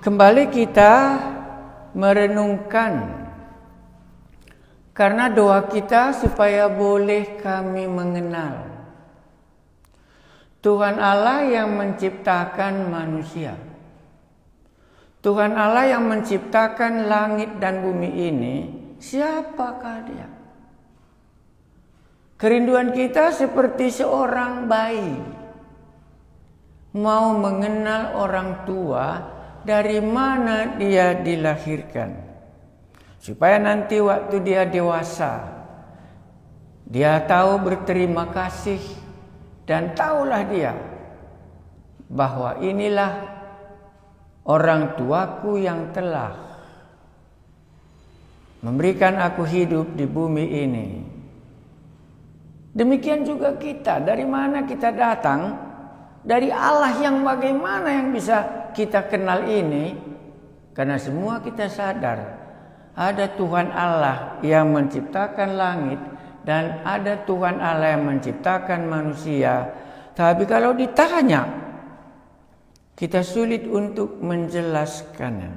Kembali kita merenungkan, karena doa kita supaya boleh kami mengenal Tuhan Allah yang menciptakan manusia. Tuhan Allah yang menciptakan langit dan bumi ini, siapakah Dia? Kerinduan kita seperti seorang bayi mau mengenal orang tua, dari mana dia dilahirkan, supaya nanti waktu dia dewasa, dia tahu berterima kasih dan tahulah dia bahwa inilah orang tuaku yang telah memberikan aku hidup di bumi ini. Demikian juga kita, dari mana kita datang? Dari Allah yang bagaimana yang bisa kita kenal ini? Karena semua kita sadar ada Tuhan Allah yang menciptakan langit dan ada Tuhan Allah yang menciptakan manusia. Tapi kalau ditanya, kita sulit untuk menjelaskannya.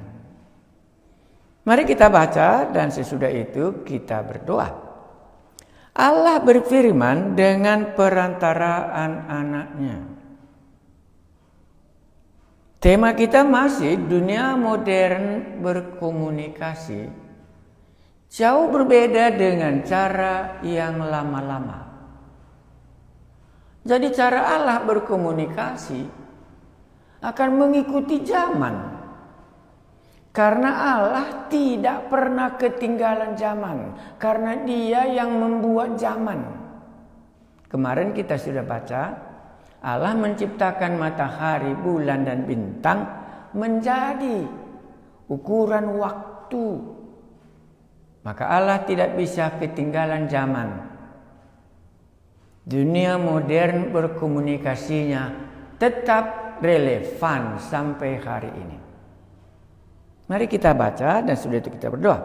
Mari kita baca dan sesudah itu kita berdoa. Allah berfirman dengan perantaraan anaknya. Tema kita masih dunia modern berkomunikasi. Jauh berbeda dengan cara yang lama-lama. Jadi cara Allah berkomunikasi akan mengikuti zaman. Karena Allah tidak pernah ketinggalan zaman. Karena Dia yang membuat zaman. Kemarin kita sudah baca, Allah menciptakan matahari, bulan, dan bintang menjadi ukuran waktu. Maka Allah tidak bisa ketinggalan zaman. Dunia modern berkomunikasinya tetap relevan sampai hari ini. Mari kita baca dan sudah itu kita berdoa.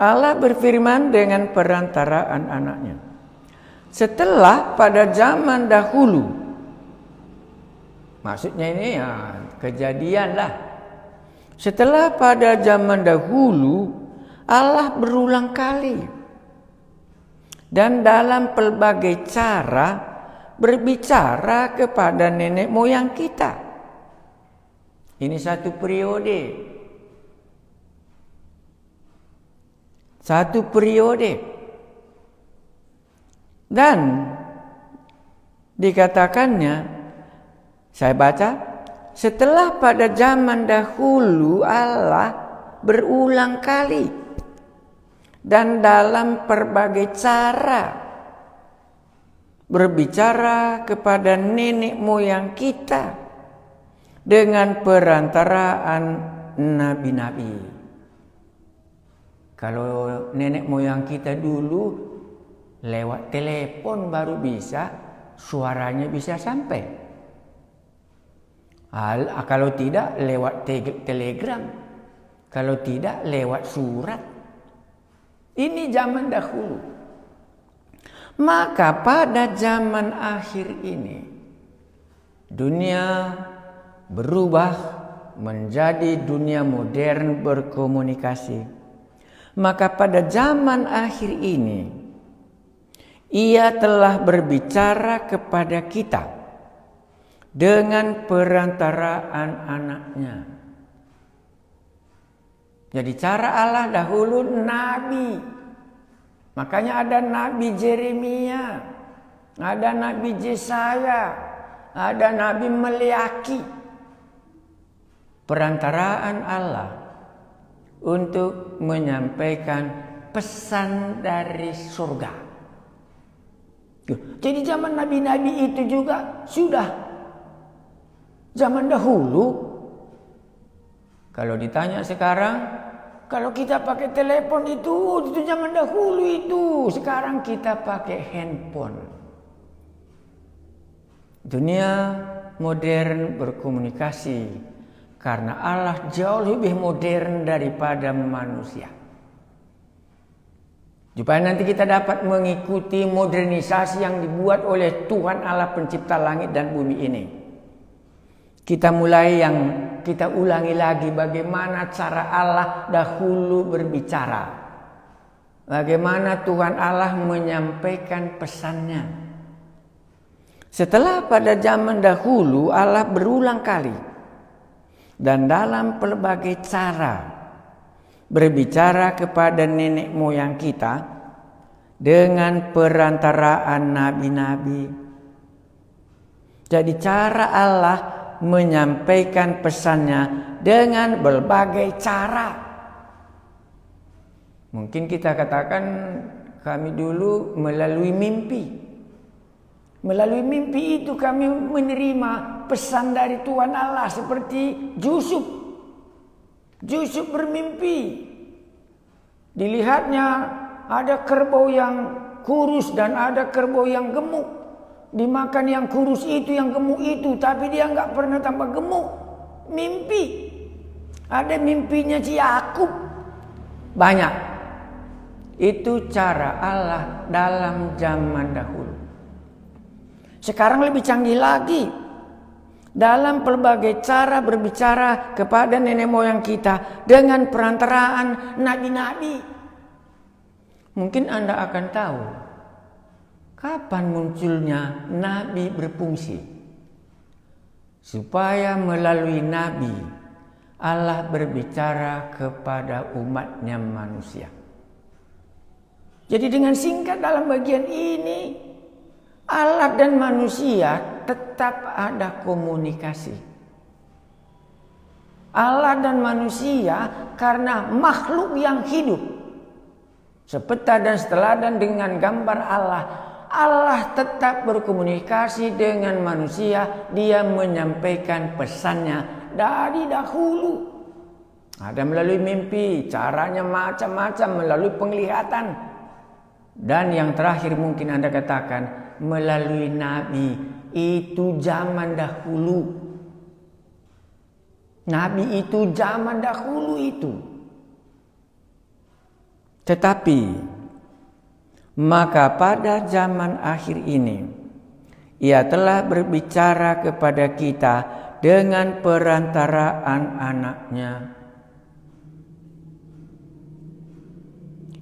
Allah berfirman dengan perantaraan anaknya. Setelah pada zaman dahulu, maksudnya ini ya kejadian lah. Setelah pada zaman dahulu, Allah berulang kali dan dalam pelbagai cara berbicara kepada nenek moyang kita. Ini satu periode. Satu periode. Dan dikatakannya, saya baca, setelah pada zaman dahulu Allah berulang kali dan dalam berbagai cara berbicara kepada nenek moyang kita dengan perantaraan nabi-nabi. Kalau nenek moyang kita dulu lewat telepon baru bisa, suaranya bisa sampai. Kalau tidak lewat telegram, kalau tidak lewat surat. Ini zaman dahulu. Maka pada zaman akhir ini, dunia berubah menjadi dunia modern berkomunikasi. Maka pada zaman akhir ini, Ia telah berbicara kepada kita dengan perantaraan anaknya. Jadi cara Allah dahulu nabi. Makanya ada Nabi Jeremia, ada Nabi Yesaya, ada Nabi Meleaki. Perantaraan Allah untuk menyampaikan pesan dari surga. Jadi zaman nabi-nabi itu juga sudah zaman dahulu. Kalau ditanya sekarang, kalau kita pakai telepon itu zaman dahulu itu. Sekarang kita pakai handphone. Dunia modern berkomunikasi karena Allah jauh lebih modern daripada manusia. Supaya nanti kita dapat mengikuti modernisasi yang dibuat oleh Tuhan Allah pencipta langit dan bumi ini. Kita mulai yang kita ulangi lagi bagaimana cara Allah dahulu berbicara. Bagaimana Tuhan Allah menyampaikan pesannya. Setelah pada zaman dahulu Allah berulang kali dan dalam pelbagai cara berbicara kepada nenek moyang kita dengan perantaraan nabi-nabi. Jadi cara Allah menyampaikan pesannya dengan berbagai cara. Mungkin kita katakan kami dulu melalui mimpi. Melalui mimpi itu kami menerima pesan dari Tuhan Allah seperti Yusuf. Yusuf bermimpi. Dilihatnya ada kerbau yang kurus dan ada kerbau yang gemuk. Dimakan yang kurus itu, yang gemuk itu, tapi dia nggak pernah tambah gemuk. Mimpi. Ada mimpinya si Yakub. Banyak. Itu cara Allah dalam zaman dahulu. Sekarang lebih canggih lagi. Dalam pelbagai cara berbicara kepada nenek moyang kita dengan perantaraan nabi-nabi. Mungkin Anda akan tahu kapan munculnya nabi berfungsi. Supaya melalui nabi Allah berbicara kepada umatnya manusia. Jadi dengan singkat dalam bagian ini Allah dan manusia tetap ada komunikasi. Allah dan manusia karena makhluk yang hidup. Sepeta dan seteladan dengan gambar Allah. Allah tetap berkomunikasi dengan manusia. Dia menyampaikan pesannya dari dahulu. Ada melalui mimpi, caranya macam-macam, melalui penglihatan. Dan yang terakhir mungkin Anda katakan melalui nabi. Itu zaman dahulu. Nabi itu zaman dahulu itu. Tetapi maka pada zaman akhir ini Ia telah berbicara kepada kita dengan perantaraan anaknya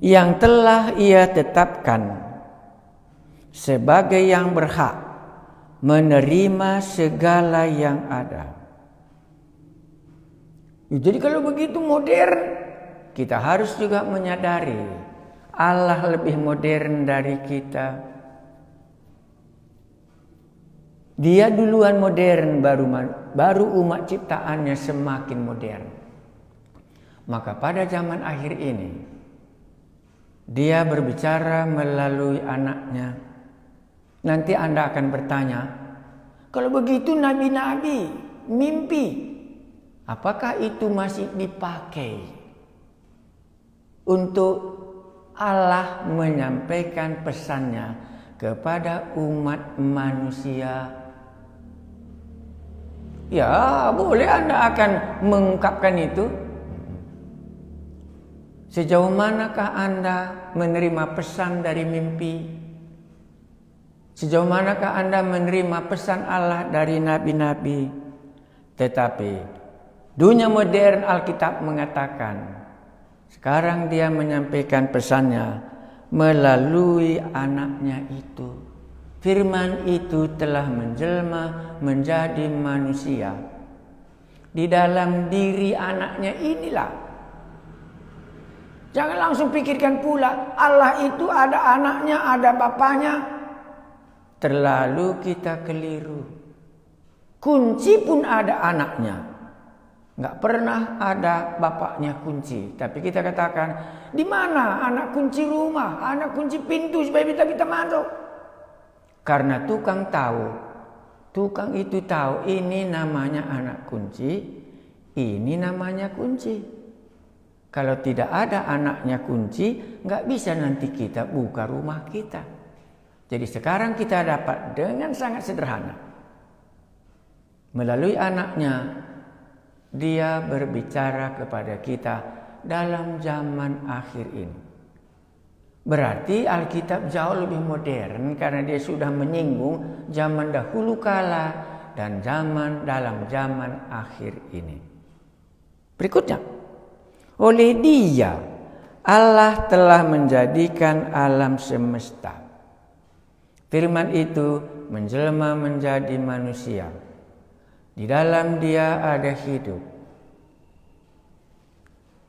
yang telah Ia tetapkan sebagai yang berhak menerima segala yang ada. Jadi kalau begitu modern, kita harus juga menyadari Allah lebih modern dari kita. Dia duluan modern, baru umat ciptaannya semakin modern. Maka pada zaman akhir ini, Dia berbicara melalui anaknya. Nanti Anda akan bertanya, kalau begitu nabi-nabi, mimpi, apakah itu masih dipakai untuk Allah menyampaikan pesannya kepada umat manusia? Ya, boleh Anda akan mengungkapkan itu. Sejauh manakah Anda menerima pesan dari mimpi? Sejauh manakah Anda menerima pesan Allah dari nabi-nabi? Tetapi dunia modern Alkitab mengatakan sekarang Dia menyampaikan pesannya melalui anaknya itu. Firman itu telah menjelma menjadi manusia. Di dalam diri anaknya inilah. Jangan langsung pikirkan pula Allah itu ada anaknya, ada bapaknya. Terlalu kita keliru. Kunci pun ada anaknya. Nggak pernah ada bapaknya kunci. Tapi kita katakan, di mana anak kunci rumah, anak kunci pintu supaya kita masuk? Karena tukang itu tahu ini namanya anak kunci, ini namanya kunci. Kalau tidak ada anaknya kunci, nggak bisa nanti kita buka rumah kita. Jadi sekarang kita dapat dengan sangat sederhana. Melalui anaknya, Dia berbicara kepada kita dalam zaman akhir ini. Berarti Alkitab jauh lebih modern karena dia sudah menyinggung zaman dahulu kala dan dalam zaman akhir ini. Berikutnya, oleh Dia Allah telah menjadikan alam semesta. Firman itu menjelma menjadi manusia. Di dalam Dia ada hidup.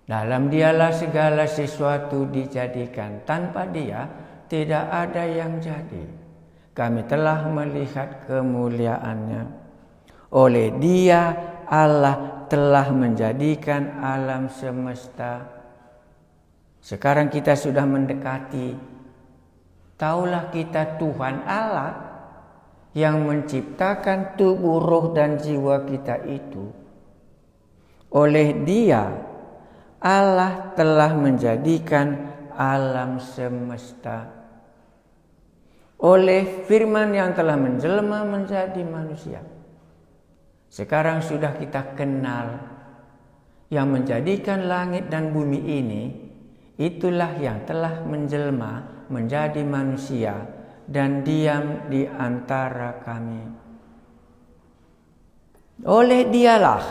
Dalam Dialah segala sesuatu dijadikan. Tanpa Dia tidak ada yang jadi. Kami telah melihat kemuliaan-Nya. Oleh Dia Allah telah menjadikan alam semesta. Sekarang kita sudah mendekati. Taulah kita Tuhan Allah yang menciptakan tubuh, roh dan jiwa kita itu. Oleh Dia Allah telah menjadikan alam semesta. Oleh firman yang telah menjelma menjadi manusia. Sekarang sudah kita kenal yang menjadikan langit dan bumi ini. Itulah yang telah menjelma menjadi manusia dan diam di antara kami. Oleh Dialah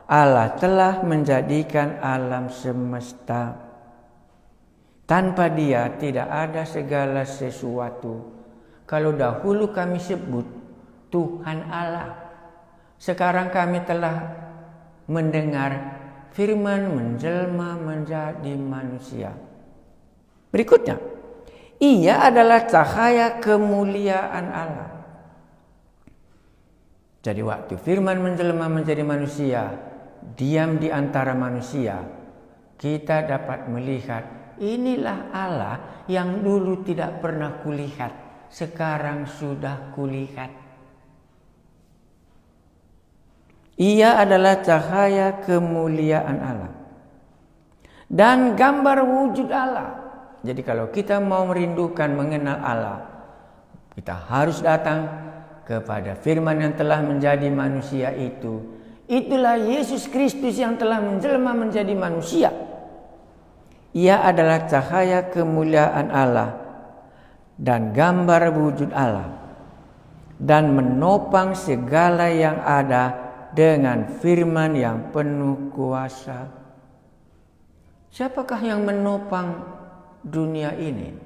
Allah telah menjadikan alam semesta. Tanpa Dia tidak ada segala sesuatu. Kalau dahulu kami sebut Tuhan Allah, sekarang kami telah mendengar firman menjelma menjadi manusia. Berikutnya, Ia adalah cahaya kemuliaan Allah. Jadi waktu firman menjelma menjadi manusia, diam di antara manusia, kita dapat melihat inilah Allah yang dulu tidak pernah kulihat, sekarang sudah kulihat. Ia adalah cahaya kemuliaan Allah dan gambar wujud Allah. Jadi kalau kita mau merindukan mengenal Allah, kita harus datang kepada firman yang telah menjadi manusia itu. Itulah Yesus Kristus yang telah menjelma menjadi manusia. Ia adalah cahaya kemuliaan Allah dan gambar wujud Allah, dan menopang segala yang ada dengan firman yang penuh kuasa. Siapakah yang menopang dunia ini?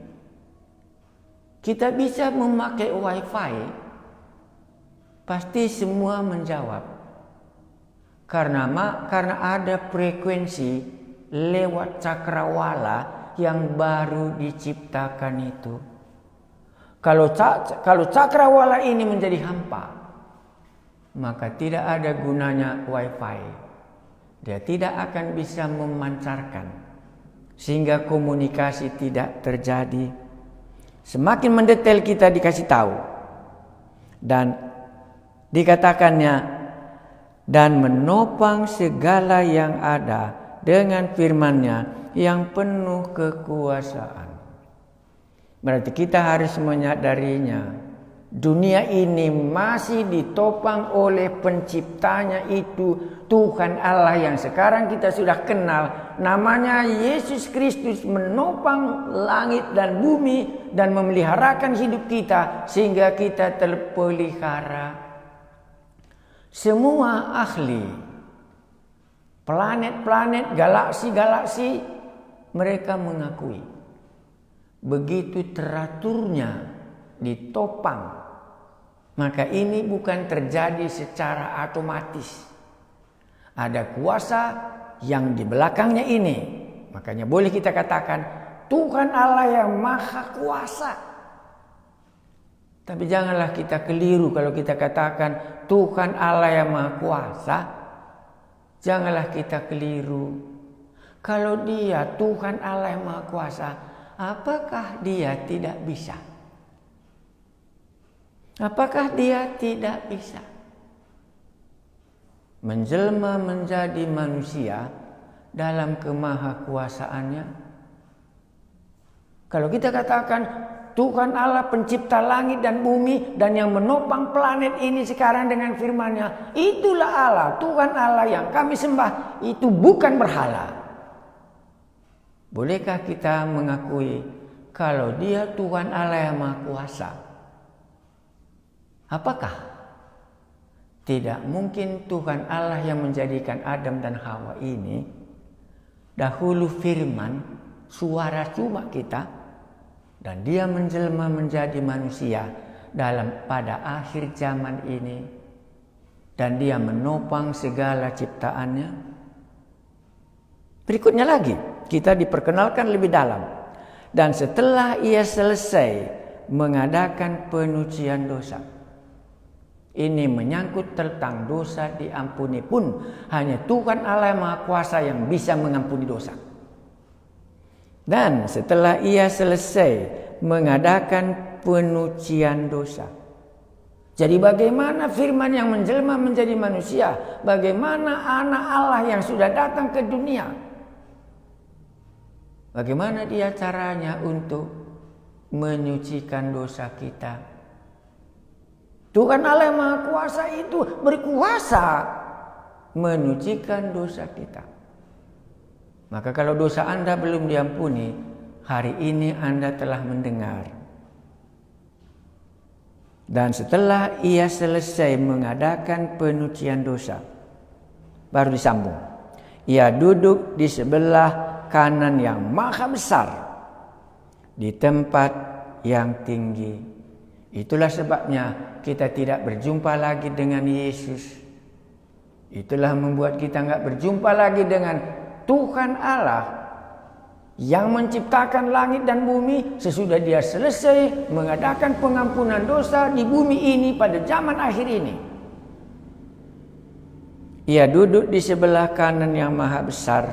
Kita bisa memakai wifi, pasti semua menjawab. Karena ada frekuensi lewat cakrawala yang baru diciptakan itu. Kalau cakrawala ini menjadi hampa, maka tidak ada gunanya wifi. Dia tidak akan bisa memancarkan, sehingga komunikasi tidak terjadi. Semakin mendetail kita dikasih tahu, dan dikatakannya, dan menopang segala yang ada dengan firman-Nya yang penuh kekuasaan. Berarti kita harus menyadarinya. Dunia ini masih ditopang oleh penciptanya itu, Tuhan Allah yang sekarang kita sudah kenal. Namanya Yesus Kristus, menopang langit dan bumi dan memeliharakan hidup kita sehingga kita terpelihara. Semua ahli, planet-planet, galaksi-galaksi, mereka mengakui begitu teraturnya ditopang, maka ini bukan terjadi secara otomatis. Ada kuasa yang di belakangnya ini. Makanya boleh kita katakan Tuhan Allah yang maha kuasa. Tapi janganlah kita keliru kalau kita katakan Tuhan Allah yang maha kuasa. Janganlah kita keliru. Kalau Dia Tuhan Allah yang maha kuasa, apakah Dia tidak bisa? Apakah Dia tidak bisa menjelma menjadi manusia dalam kemahakuasaannya? Kalau kita katakan Tuhan Allah pencipta langit dan bumi dan yang menopang planet ini sekarang dengan firman-Nya, itulah Allah, Tuhan Allah yang kami sembah, itu bukan berhala. Bolehkah kita mengakui kalau Dia Tuhan Allah yang Maha Kuasa? Apakah Tidak mungkin Tuhan Allah yang menjadikan Adam dan Hawa ini dahulu firman, suara cuma kita, dan dia menjelma menjadi manusia pada akhir zaman ini, dan dia menopang segala ciptaannya. Berikutnya lagi, kita diperkenalkan lebih dalam. Dan setelah ia selesai mengadakan penyucian dosa. Ini menyangkut tentang dosa diampuni pun hanya Tuhan Allah yang Maha Kuasa yang bisa mengampuni dosa. Dan setelah ia selesai mengadakan penyucian dosa. Jadi bagaimana firman yang menjelma menjadi manusia? Bagaimana anak Allah yang sudah datang ke dunia? Bagaimana dia caranya untuk menyucikan dosa kita? Tuhan Allah yang Maha Kuasa itu berkuasa menyucikan dosa kita. Maka kalau dosa Anda belum diampuni, hari ini Anda telah mendengar. Dan setelah ia selesai mengadakan penyucian dosa, baru disambung. Ia duduk di sebelah kanan yang maha besar, di tempat yang tinggi. Itulah sebabnya kita tidak berjumpa lagi dengan Yesus. Itulah membuat kita nggak berjumpa lagi dengan Tuhan Allah yang menciptakan langit dan bumi sesudah dia selesai mengadakan pengampunan dosa di bumi ini pada zaman akhir ini. Ia duduk di sebelah kanan yang maha besar,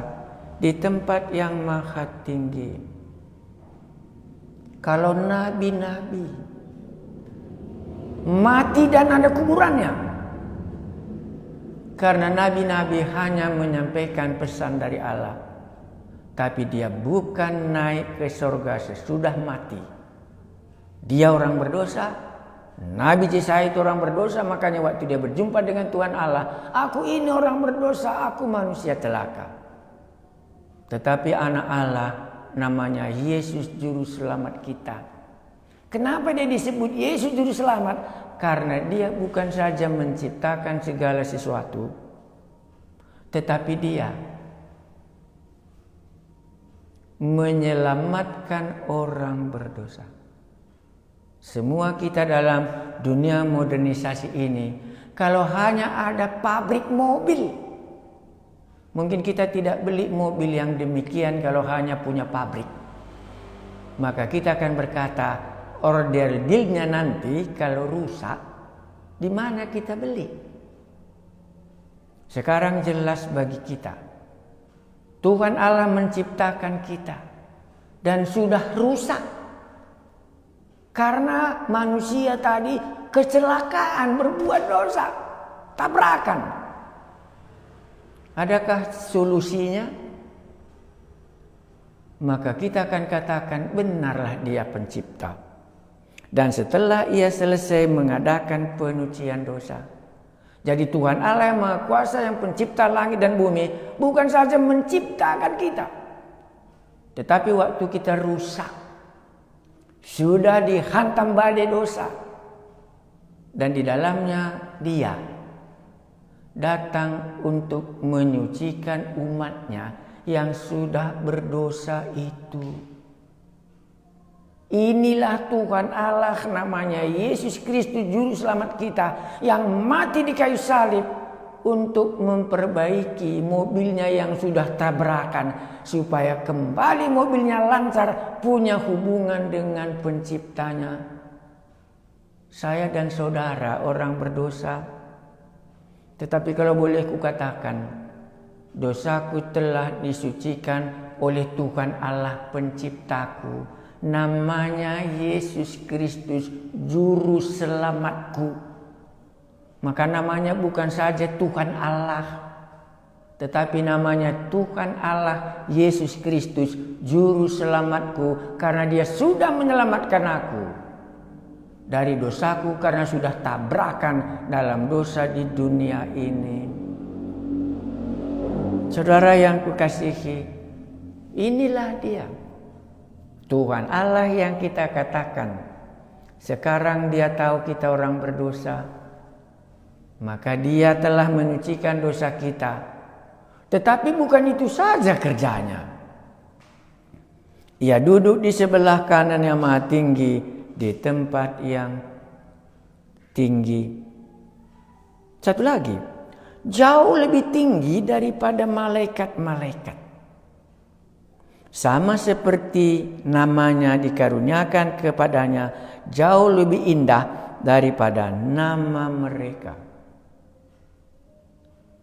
di tempat yang maha tinggi. Kalau nabi-nabi mati dan ada kuburannya, karena nabi-nabi hanya menyampaikan pesan dari Allah, tapi dia bukan naik ke surga sesudah mati. Dia orang berdosa. Nabi Yesaya itu orang berdosa, makanya waktu dia berjumpa dengan Tuhan Allah, aku ini orang berdosa, aku manusia celaka. Tetapi anak Allah namanya Yesus Juru Selamat kita. Kenapa dia disebut Yesus Juru Selamat? Karena dia bukan saja menciptakan segala sesuatu, tetapi dia menyelamatkan orang berdosa. Semua kita dalam dunia modernisasi ini, kalau hanya ada pabrik mobil, mungkin kita tidak beli mobil yang demikian kalau hanya punya pabrik. Maka kita akan berkata, order dealnya nanti kalau rusak, di mana kita beli? Sekarang jelas bagi kita, Tuhan Allah menciptakan kita dan sudah rusak karena manusia tadi kecelakaan, berbuat dosa, tabrakan. Adakah solusinya? Maka kita akan katakan benarlah dia pencipta. Dan setelah ia selesai mengadakan penyucian dosa. Jadi Tuhan Allah yang Maha Kuasa yang pencipta langit dan bumi bukan saja menciptakan kita, tetapi waktu kita rusak, sudah dihantam badai dosa, dan di dalamnya dia datang untuk menyucikan umatnya yang sudah berdosa itu. Inilah Tuhan Allah namanya Yesus Kristus Juru Selamat kita yang mati di kayu salib untuk memperbaiki mobilnya yang sudah tabrakan supaya kembali mobilnya lancar, punya hubungan dengan penciptanya. Saya dan saudara orang berdosa, tetapi kalau boleh kukatakan, dosaku telah disucikan oleh Tuhan Allah penciptaku. Namanya Yesus Kristus Juru Selamatku. Maka namanya bukan saja Tuhan Allah, tetapi namanya Tuhan Allah Yesus Kristus Juru Selamatku, karena dia sudah menyelamatkan aku dari dosaku karena sudah tabrakan dalam dosa di dunia ini. Saudara yang kukasihi, inilah dia Tuhan Allah yang kita katakan sekarang dia tahu kita orang berdosa. maka Dia telah menyucikan dosa kita. Tetapi bukan itu saja kerjanya. Ia duduk di sebelah kanan yang maha tinggi, di tempat yang tinggi. Satu lagi, jauh lebih tinggi daripada malaikat-malaikat. Sama seperti namanya dikaruniakan kepadanya, jauh lebih indah daripada nama mereka.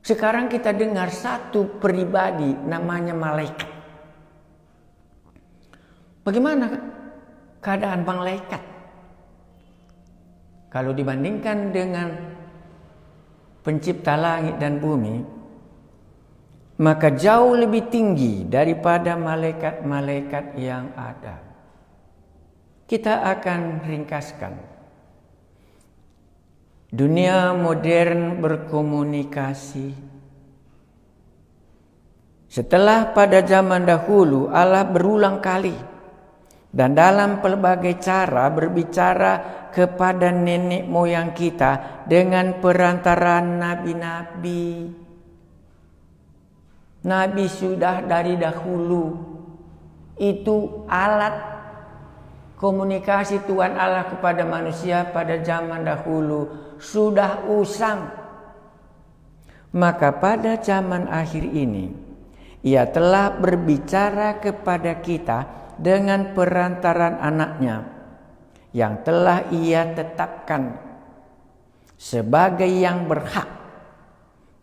Sekarang kita dengar satu pribadi namanya malaikat. Bagaimana keadaan malaikat? Kalau dibandingkan dengan pencipta langit dan bumi, maka jauh lebih tinggi daripada malaikat-malaikat yang ada. Kita akan ringkaskan. Dunia modern berkomunikasi. Setelah pada zaman dahulu Allah berulang kali dan dalam pelbagai cara berbicara kepada nenek moyang kita dengan perantaraan nabi-nabi. Nabi sudah dari dahulu. Itu alat komunikasi Tuhan Allah kepada manusia pada zaman dahulu sudah usang. Maka pada zaman akhir ini Ia telah berbicara kepada kita dengan perantaran anaknya yang telah Ia tetapkan sebagai yang berhak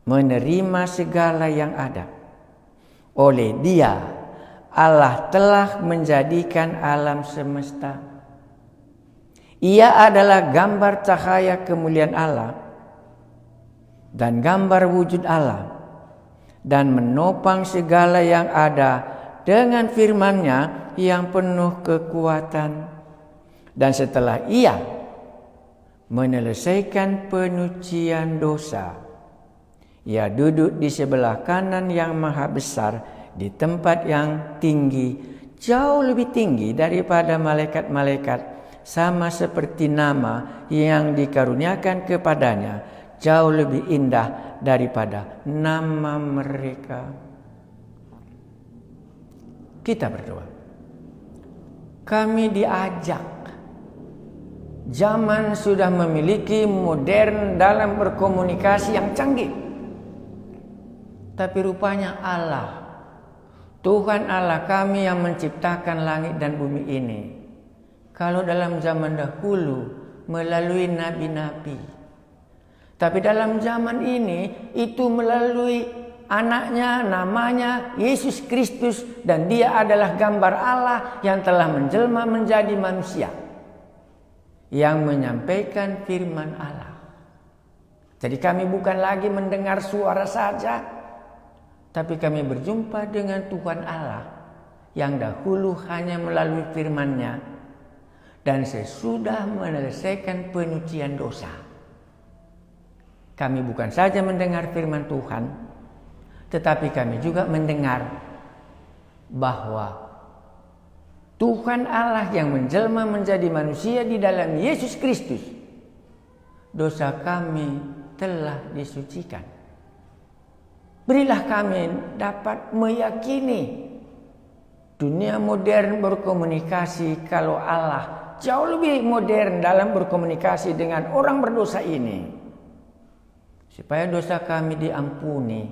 menerima segala yang ada. Oleh Dia Allah telah menjadikan alam semesta. Ia adalah gambar cahaya kemuliaan Allah dan gambar wujud Allah, dan menopang segala yang ada dengan firman-Nya yang penuh kekuatan. Dan setelah Ia menyelesaikan penyucian dosa, Ia duduk di sebelah kanan yang maha besar di tempat yang tinggi, jauh lebih tinggi daripada malaikat-malaikat, sama seperti nama yang dikaruniakan kepadanya, jauh lebih indah daripada nama mereka. Kita berdoa. Kami diajak. Zaman sudah memiliki modern dalam berkomunikasi yang canggih. Tapi rupanya Allah, Tuhan Allah kami yang menciptakan langit dan bumi ini, kalau dalam zaman dahulu melalui nabi-nabi, tapi dalam zaman ini itu melalui anaknya, namanya Yesus Kristus, dan Dia adalah gambar Allah yang telah menjelma menjadi manusia, yang menyampaikan firman Allah. Jadi kami bukan lagi mendengar suara saja, tapi kami berjumpa dengan Tuhan Allah yang dahulu hanya melalui firman-Nya dan sesudah menyelesaikan penyucian dosa. Kami bukan saja mendengar firman Tuhan, tetapi kami juga mendengar bahwa Tuhan Allah yang menjelma menjadi manusia di dalam Yesus Kristus, dosa kami telah disucikan. Berilah kami dapat meyakini dunia modern berkomunikasi kalau Allah jauh lebih modern dalam berkomunikasi dengan orang berdosa ini, supaya dosa kami diampuni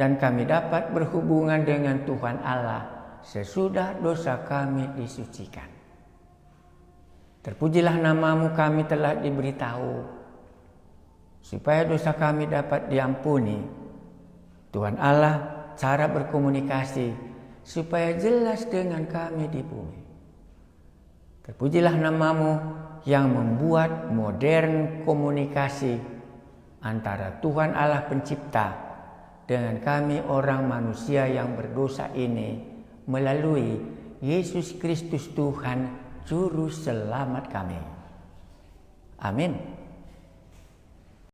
dan kami dapat berhubungan dengan Tuhan Allah sesudah dosa kami disucikan. Terpujilah nama-Mu, kami telah diberitahu supaya dosa kami dapat diampuni. Tuhan Allah, cara berkomunikasi supaya jelas dengan kami di bumi. Terpujilah nama-Mu yang membuat modern komunikasi antara Tuhan Allah pencipta dengan kami orang manusia yang berdosa ini melalui Yesus Kristus Tuhan Juru Selamat kami. Amin.